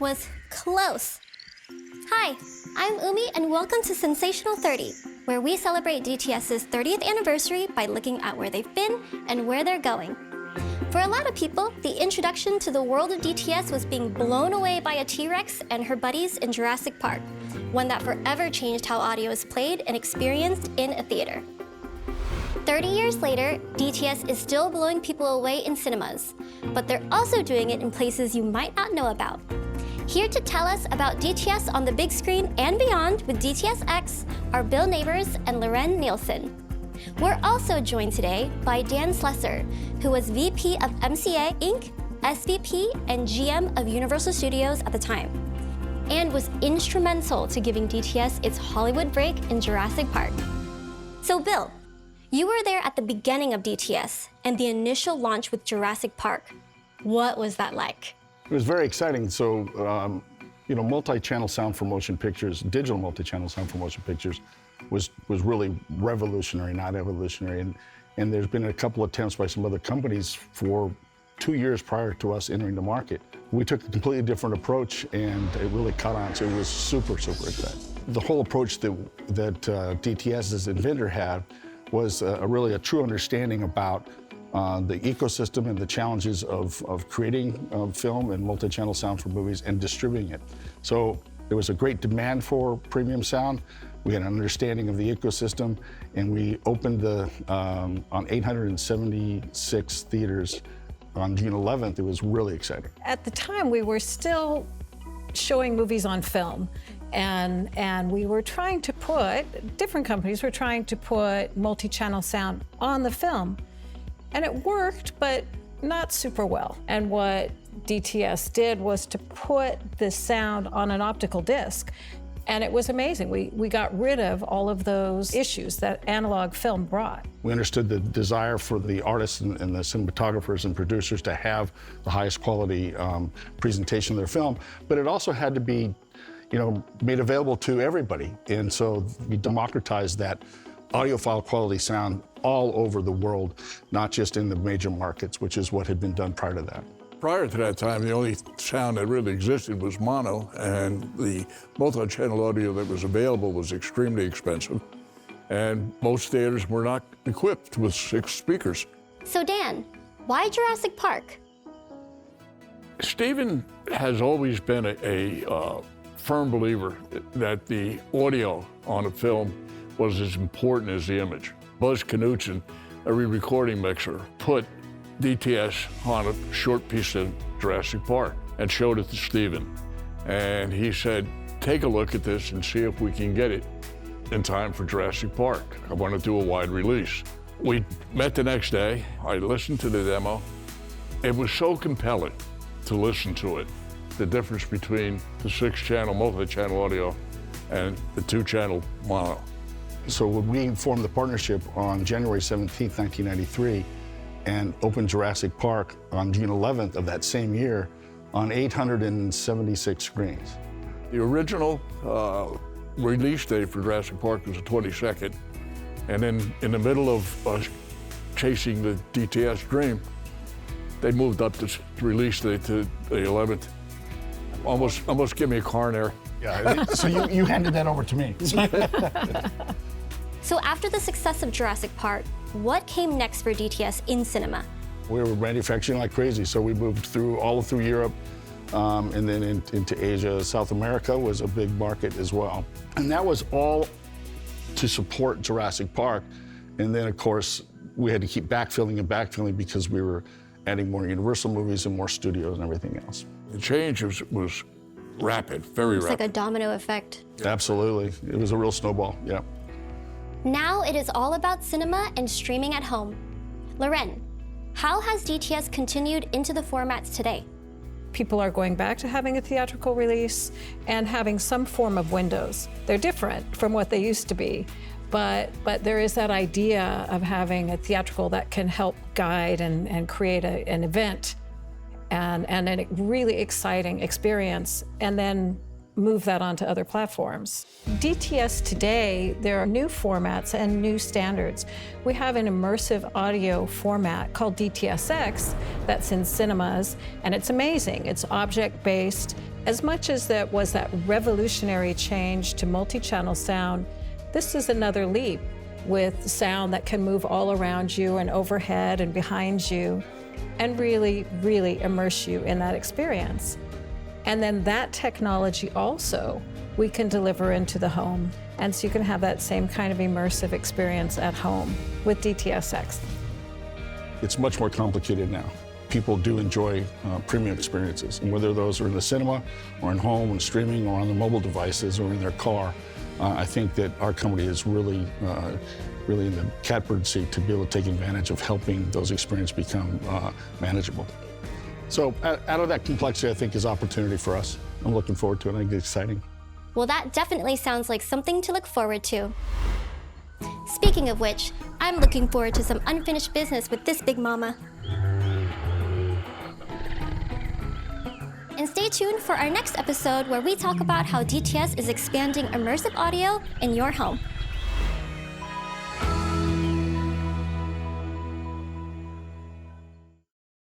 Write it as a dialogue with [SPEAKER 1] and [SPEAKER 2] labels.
[SPEAKER 1] was close. Hi, I'm Umi, and welcome to Sensational 30, where we celebrate DTS's 30th anniversary by looking at where they've been and where they're going. For a lot of people, the introduction to the world of DTS was being blown away by a T-Rex and her buddies in Jurassic Park, one that forever changed how audio is played and experienced in a theater. 30 years later, DTS is still blowing people away in cinemas, but they're also doing it in places you might not know about. Here to tell us about DTS on the big screen and beyond with DTSX are Bill Neighbors and Loren Nielsen. We're also joined today by Dan Slesser, who was VP of MCA Inc., SVP, and GM of Universal Studios at the time, and was instrumental to giving DTS its Hollywood break in Jurassic Park. So Bill, you were there at the beginning of DTS and the initial launch with Jurassic Park. What was that like?
[SPEAKER 2] It was very exciting. So, multi-channel sound for motion pictures, digital multi-channel sound for motion pictures was really revolutionary, not evolutionary. And there's been a couple attempts by some other companies for 2 years prior to us entering the market. We took a completely different approach, and it really caught on. So it was super, super exciting. The whole approach that DTS as inventor had was really a true understanding about the ecosystem and the challenges of creating film and multi-channel sound for movies and distributing it. So there was a great demand for premium sound. We had an understanding of the ecosystem, and we opened on 876 theaters on June 11th. It was really exciting.
[SPEAKER 3] At the time, we were still showing movies on film. And we were trying to different companies were trying to put multi-channel sound on the film. And it worked, but not super well. And what DTS did was to put the sound on an optical disc. And it was amazing. We got rid of all of those issues that analog film brought.
[SPEAKER 2] We understood the desire for the artists and the cinematographers and producers to have the highest quality presentation of their film, but it also had to be made available to everybody. And so we democratized that audiophile quality sound all over the world, not just in the major markets, which is what had been done prior to that.
[SPEAKER 4] Prior to that time, the only sound that really existed was mono, and the multi-channel audio that was available was extremely expensive. And most theaters were not equipped with 6 speakers.
[SPEAKER 1] So Dan, why Jurassic Park?
[SPEAKER 4] Stephen has always been a firm believer that the audio on a film was as important as the image. Buzz Knutson, a re-recording mixer, put DTS on a short piece of Jurassic Park and showed it to Stephen. And he said, take a look at this and see if we can get it in time for Jurassic Park. I want to do a wide release. We met the next day. I listened to the demo. It was so compelling to listen to it. The difference between the 6-channel multi-channel audio and the 2-channel mono.
[SPEAKER 2] So when we formed the partnership on January 17th, 1993, and opened Jurassic Park on June 11th of that same year on 876 screens.
[SPEAKER 4] The original release date for Jurassic Park was the 22nd, and then in the middle of us chasing the DTS dream, they moved up the release date to the 11th. Almost give me a car in there.
[SPEAKER 2] Yeah, so you handed that over to me.
[SPEAKER 1] So after the success of Jurassic Park, what came next for DTS in cinema?
[SPEAKER 2] We were manufacturing like crazy, so we moved all through Europe, and then into Asia. South America was a big market as well. And that was all to support Jurassic Park. And then, of course, we had to keep backfilling because we were adding more Universal movies and more studios and everything else.
[SPEAKER 4] The change was rapid, very rapid.
[SPEAKER 1] It's like a domino effect.
[SPEAKER 2] Absolutely. It was a real snowball, yeah.
[SPEAKER 1] Now it is all about cinema and streaming at home. Loren, how has DTS continued into the formats today?
[SPEAKER 3] People are going back to having a theatrical release and having some form of windows. They're different from what they used to be, but there is that idea of having a theatrical that can help guide and create an event and a really exciting experience, and then move that onto other platforms. DTS today, there are new formats and new standards. We have an immersive audio format called DTSX that's in cinemas, and it's amazing. It's object-based, As much as that was that revolutionary change to multi-channel sound, this is another leap with sound that can move all around you and overhead and behind you and really, really immerse you in that experience. And then that technology also we can deliver into the home. And so you can have that same kind of immersive experience at home with DTSX.
[SPEAKER 2] It's much more complicated now. People do enjoy premium experiences, and whether those are in the cinema or in home and streaming or on their mobile devices or in their car, I think that our company is really in the catbird seat to be able to take advantage of helping those experiences become manageable. So out of that complexity, I think, is opportunity for us. I'm looking forward to it. I think it's exciting.
[SPEAKER 1] Well, that definitely sounds like something to look forward to. Speaking of which, I'm looking forward to some unfinished business with this big mama. And stay tuned for our next episode where we talk about how DTS is expanding immersive audio in your home.